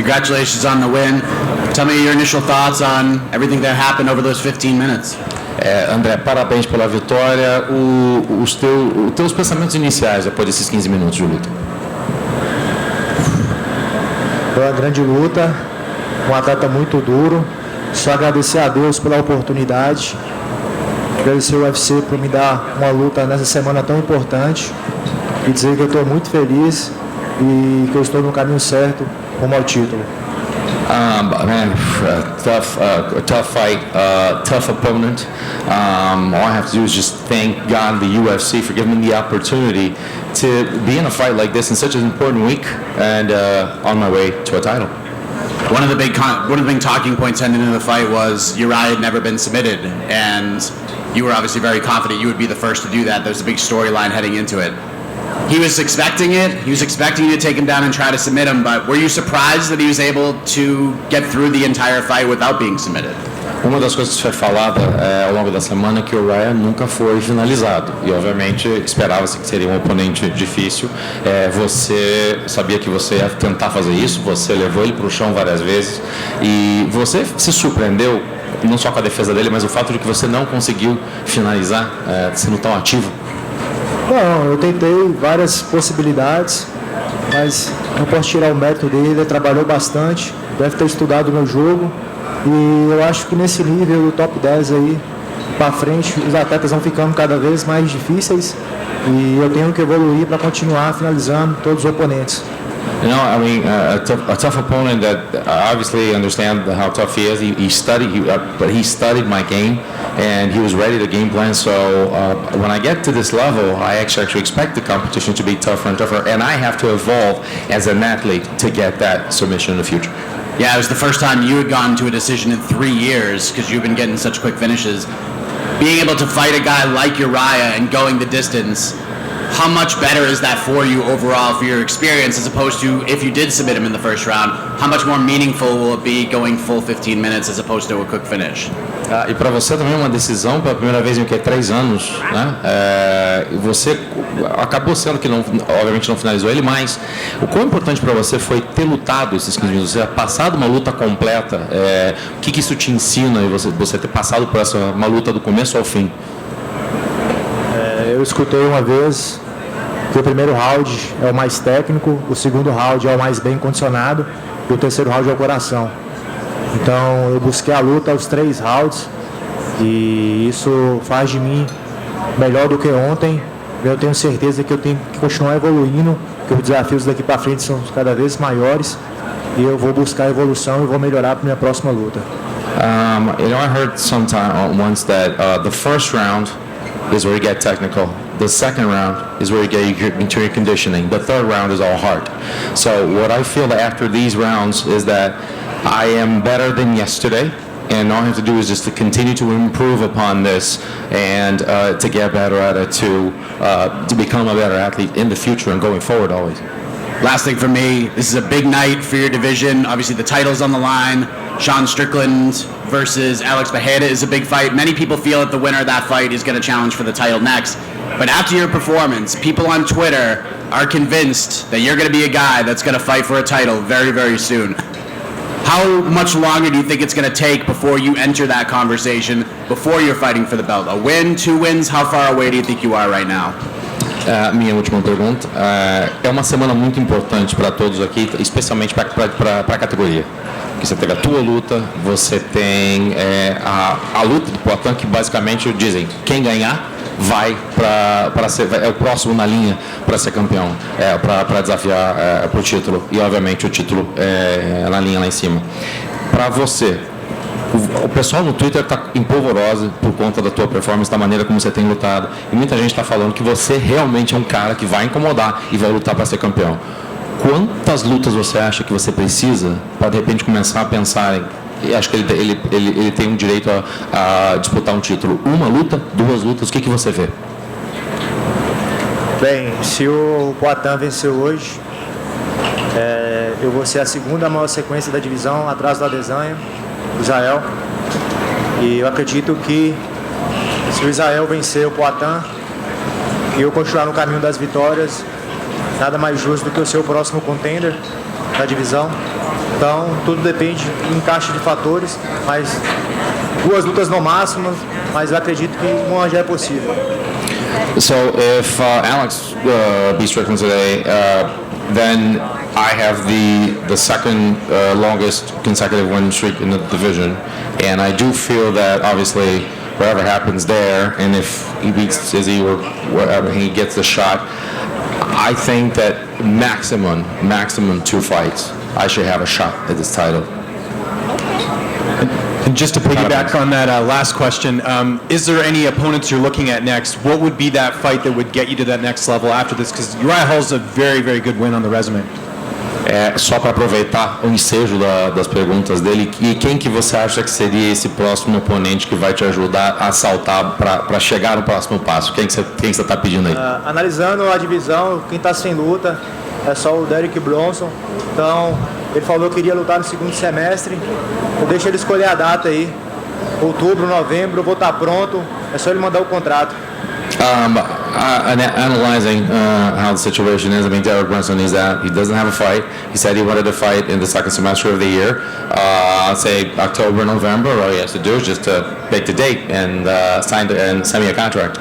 Congratulations on the win. Tell me your initial thoughts on everything that happened over those 15 minutes. André, parabéns pela vitória. Os teus pensamentos iniciais depois desses 15 minutos de luta. Foi uma grande luta, um atleta muito duro. Só agradecer a Deus pela oportunidade. Agradecer ao UFC por me dar uma luta nessa semana tão importante. E dizer que eu estou muito feliz e que eu estou no caminho certo rumo ao título. Tough fight, tough opponent. All I have to do is just thank God and the UFC for giving me the opportunity to be in a fight like this in such an important week and on my way to a title. One of the big talking points heading into the fight was Uriah had never been submitted, and you were obviously very confident you would be the first to do that. There's a big storyline heading into it. He was expecting it. He was expecting you to take him down and try to submit him, but were you surprised that he was able to get through the entire fight without being submitted? Uma das coisas que foi falada ao longo da semana é que o Uriah nunca foi finalizado e obviamente esperava-se que seria um oponente difícil. Você sabia que você ia tentar fazer isso, você levou ele para o chão várias vezes e você se surpreendeu não só com a defesa dele, mas o fato de que você não conseguiu finalizar sendo tão ativo. Não, eu tentei várias possibilidades, mas não posso tirar o mérito dele. Ele trabalhou bastante, deve ter estudado o meu jogo. E eu acho que nesse nível, o top 10 aí, para frente, os atletas vão ficando cada vez mais difíceis. E eu tenho que evoluir para continuar finalizando todos os oponentes. You know, I mean, a tough opponent that obviously understand how tough he is. But he studied my game, and he was ready to game plan. So when I get to this level, I actually expect the competition to be tougher and tougher, and I have to evolve as an athlete to get that submission in the future. Yeah, it was the first time you had gotten to a decision in 3 years because you've been getting such quick finishes. Being able to fight a guy like Uriah and going the distance, how much better is that for you overall for your experience as opposed to if you did submit him in the first round? How much more meaningful will it be going full 15 minutes as opposed to a quick finish? E para você também uma decisão pela primeira vez em 3 anos, né? Você acabou sendo que não, obviamente não finalizou ele, mas o quão importante para você foi ter lutado esses 15 minutos, você ter passado uma luta completa. O que isso te ensina e você ter passado por uma luta do começo ao fim? Eu escutei uma vez que o primeiro round é o mais técnico, o segundo round é o mais bem condicionado e o terceiro round é o coração. Então eu busquei a luta aos 3 rounds e isso faz de mim melhor do que ontem. Eu tenho certeza que eu tenho que continuar evoluindo, que os desafios daqui para frente são cada vez maiores e eu vou buscar evolução e vou melhorar para minha próxima luta. I heard once that the first round is where you get technical. The second round is where you get into your conditioning. The third round is all heart. So what I feel that after these rounds is that I am better than yesterday, and all I have to do is just to continue to improve upon this and to get better at it, to become a better athlete in the future and going forward always. Last thing for me, this is a big night for your division. Obviously the title's on the line. Sean Strickland versus Alex Bejeda is a big fight. Many people feel that the winner of that fight is going to challenge for the title next. But after your performance, people on Twitter are convinced that you're going to be a guy that's going to fight for a title very, very soon. How much longer do you think it's going to take before you enter that conversation, before you're fighting for the belt? A win, 2 wins? How far away do you think you are right now? Minha última pergunta. É uma semana muito importante para todos aqui, especialmente para a categoria. Porque você teve a tua luta, você tem a luta do Poatan, que basicamente dizem quem ganhar vai para ser é o próximo na linha para ser campeão, para desafiar para o título, e obviamente o título na linha lá em cima. Para você, o pessoal no Twitter está empolvoroso por conta da tua performance, da maneira como você tem lutado, e muita gente está falando que você realmente é um cara que vai incomodar e vai lutar para ser campeão. Quantas lutas você acha que você precisa para de repente começar a pensar e acho que ele tem um direito a disputar um título? 1 luta, 2 lutas, o que você vê? Bem, se o Poatan venceu hoje, eu vou ser a segunda maior sequência da divisão, atrás do Adesanya, Israel. E eu acredito que se o Israel vencer o Poatan e eu continuar no caminho das vitórias, nada mais justo do que eu ser o próximo contender. da divisão. Então, tudo depende de encaixe de fatores, mas 2 lutas no máximo, mas eu acredito que uma já é possível. So if Alex beats Strickland today, then I have the second longest consecutive win streak in the division, and I do feel that obviously whatever happens there, and if he beats Izzy or whatever, he gets the shot, I think that maximum 2 fights, I should have a shot at this title. And just to piggyback on that last question, is there any opponents you're looking at next? What would be that fight that would get you to that next level after this? Because Uriah Hall's a very, very good win on the resume. Só para aproveitar o ensejo das perguntas dele, e quem que você acha que seria esse próximo oponente que vai te ajudar a saltar para chegar no próximo passo? Quem que você está pedindo aí? Analisando a divisão, quem está sem luta é só o Derek Bronson. Então, ele falou que iria lutar no segundo semestre. Eu deixo ele escolher a data aí. Outubro, novembro, eu vou estar pronto. É só ele mandar o contrato. Analyzing how the situation is, I mean, Derek Brunson is that he doesn't have a fight. He said he wanted to fight in the second semester of the year. I'd say October, November. All he has to do is just to make the date and send me a contract.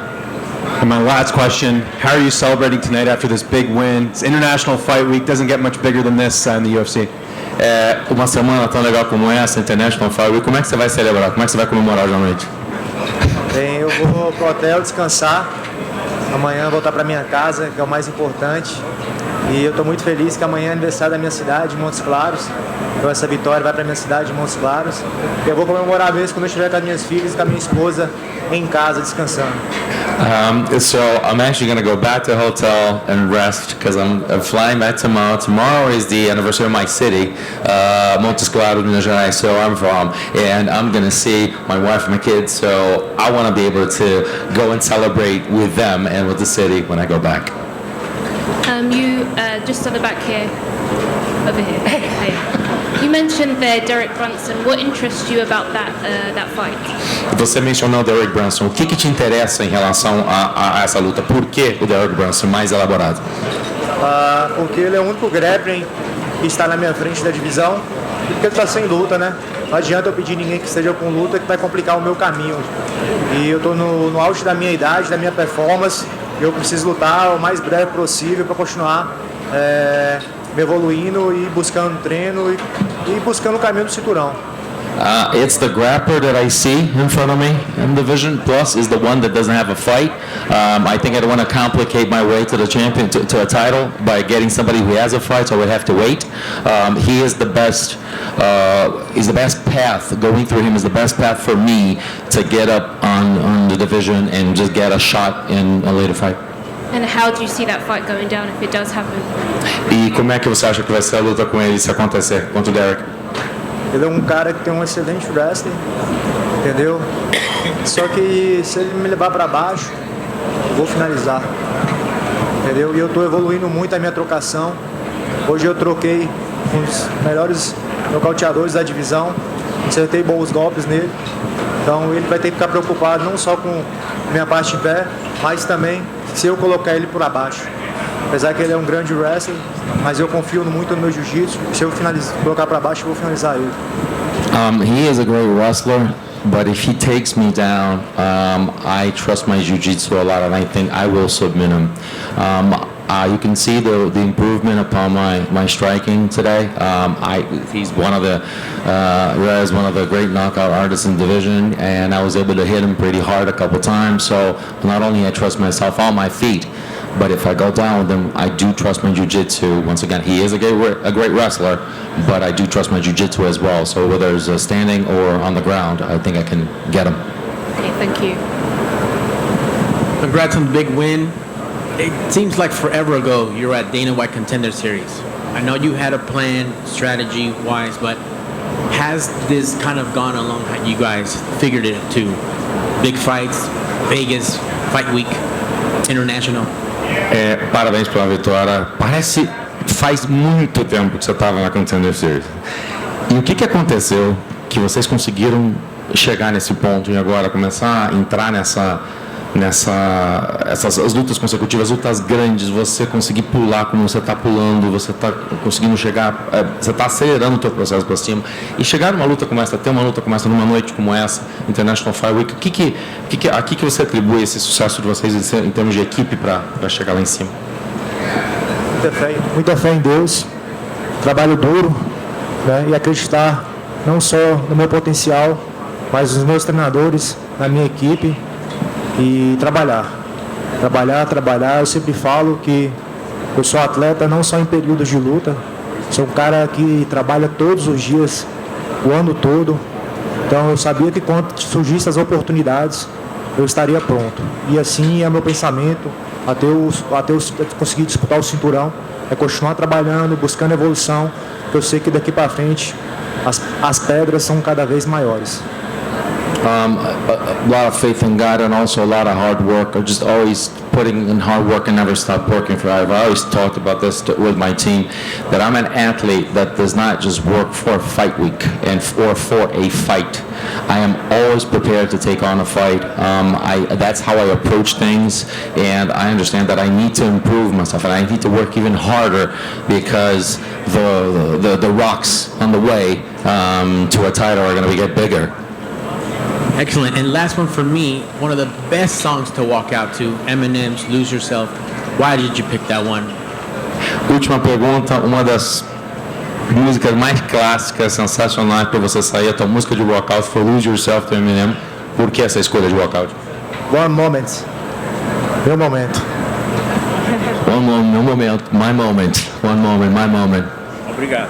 And my last question, how are you celebrating tonight after this big win? It's International Fight Week, doesn't get much bigger than this in the UFC. Uma semana tão legal como essa, International Fight Week, como é que você vai celebrar? Como é que você vai comemorar hoje à noite? Bem, eu vou pro hotel descansar. Amanhã eu vou voltar para minha casa, que é o mais importante. E eu estou muito feliz que amanhã é aniversário da minha cidade, Montes Claros. Então essa vitória vai para minha cidade, Montes Claros. E eu vou comemorar mesmo quando eu estiver com as minhas filhas e com a minha esposa em casa descansando. So I'm actually going to go back to the hotel and rest because I'm flying back tomorrow. Tomorrow is the anniversary of my city, Montes Claros, Minas Gerais, so I'm from. And I'm going to see my wife and my kids, so I want to be able to go and celebrate with them and with the city when I go back. You just on the back here, over here. Hey. You mentioned there Derek Brunson. What interests you about that fight? Você mencionou o Derek Brunson. O que te interessa em relação a essa luta? Por que o Derek Brunson mais elaborado? Porque ele é o único grappling que está na minha frente da divisão e porque ele está sem luta, né? Não adianta eu pedir ninguém que esteja com luta que vai complicar o meu caminho. E eu estou no auge da minha idade, da minha performance. Eu preciso lutar o mais breve possível para continuar me evoluindo e buscando treino e buscando o caminho do cinturão. It's the grappler that I see in front of me in the division, plus is the one that doesn't have a fight. I think I don't want to complicate my way to the champion, to a title by getting somebody who has a fight, so I would have to wait. He is the best, is the best path, going through him is the best path for me to get up on the division and just get a shot in a later fight. And how do you see that fight going down if it does happen? E como é que você acha que vai ser a luta com ele se acontecer contra o Derek? Ele é um cara que tem um excelente wrestling, entendeu? Só que se ele me levar para baixo, eu vou finalizar, entendeu? E eu estou evoluindo muito a minha trocação. Hoje eu troquei com os melhores nocauteadores da divisão, acertei bons golpes nele. Então ele vai ter que ficar preocupado não só com minha parte em pé, mas também se eu colocar ele por abaixo. Apesar que ele é um grande wrestler, mas eu confio muito no meu jiu-jitsu. Se eu colocar para baixo, eu vou finalizar ele. He is a great wrestler, but if he takes me down, I trust my jiu-jitsu a lot, and I think I will submit him. You can see the improvement upon my striking today. He's one of the great knockout artists in the division, and I was able to hit him pretty hard a couple times. So not only I trust myself on my feet, but if I go down with him, I do trust my jiu-jitsu. Once again, he is a great wrestler, but I do trust my jiu-jitsu as well. So whether it's standing or on the ground, I think I can get him. Okay, thank you. Congrats on the big win. It seems like forever ago you were at Dana White Contender Series. I know you had a plan, strategy-wise, but has this kind of gone along how you guys figured it too? Big fights, Vegas, Fight Week, International. Parabéns pela vitória. Faz muito tempo que você estava na Contender Series. E o que aconteceu que vocês conseguiram chegar nesse ponto e agora começar a entrar as lutas consecutivas, lutas grandes, você conseguir pular como você está pulando, você está conseguindo chegar, você está acelerando o teu processo para cima e chegar numa luta como essa, ter uma luta como essa numa noite como essa, International Fight Week, a que você atribui esse sucesso de vocês em termos de equipe para chegar lá em cima? Muita fé em Deus, trabalho duro, né, e acreditar não só no meu potencial, mas nos meus treinadores, na minha equipe, e trabalhar. Eu sempre falo que eu sou atleta não só em períodos de luta, sou um cara que trabalha todos os dias, o ano todo. Então eu sabia que quando surgissem as oportunidades, eu estaria pronto. E assim é meu pensamento, até eu conseguir disputar o cinturão, é continuar trabalhando, buscando evolução, porque eu sei que daqui para frente as pedras são cada vez maiores. A lot of faith in God and also a lot of hard work. I'm just always putting in hard work and never stop working for it. I've always talked about this with my team, that I'm an athlete that does not just work for a fight week or for a fight. I am always prepared to take on a fight. That's how I approach things, and I understand that I need to improve myself and I need to work even harder because the rocks on the way to a title are going to get bigger. Excellent. And last one for me, one of the best songs to walk out to, Eminem's Lose Yourself. Why did you pick that one? Última pergunta, uma das músicas mais clássicas, sensacionais para você sair, a tua música de walkout foi Lose Yourself do Eminem. Por que essa escolha de walkout? One moment. Meu momento. One moment, meu momento, my moment. One moment, my moment. Obrigado.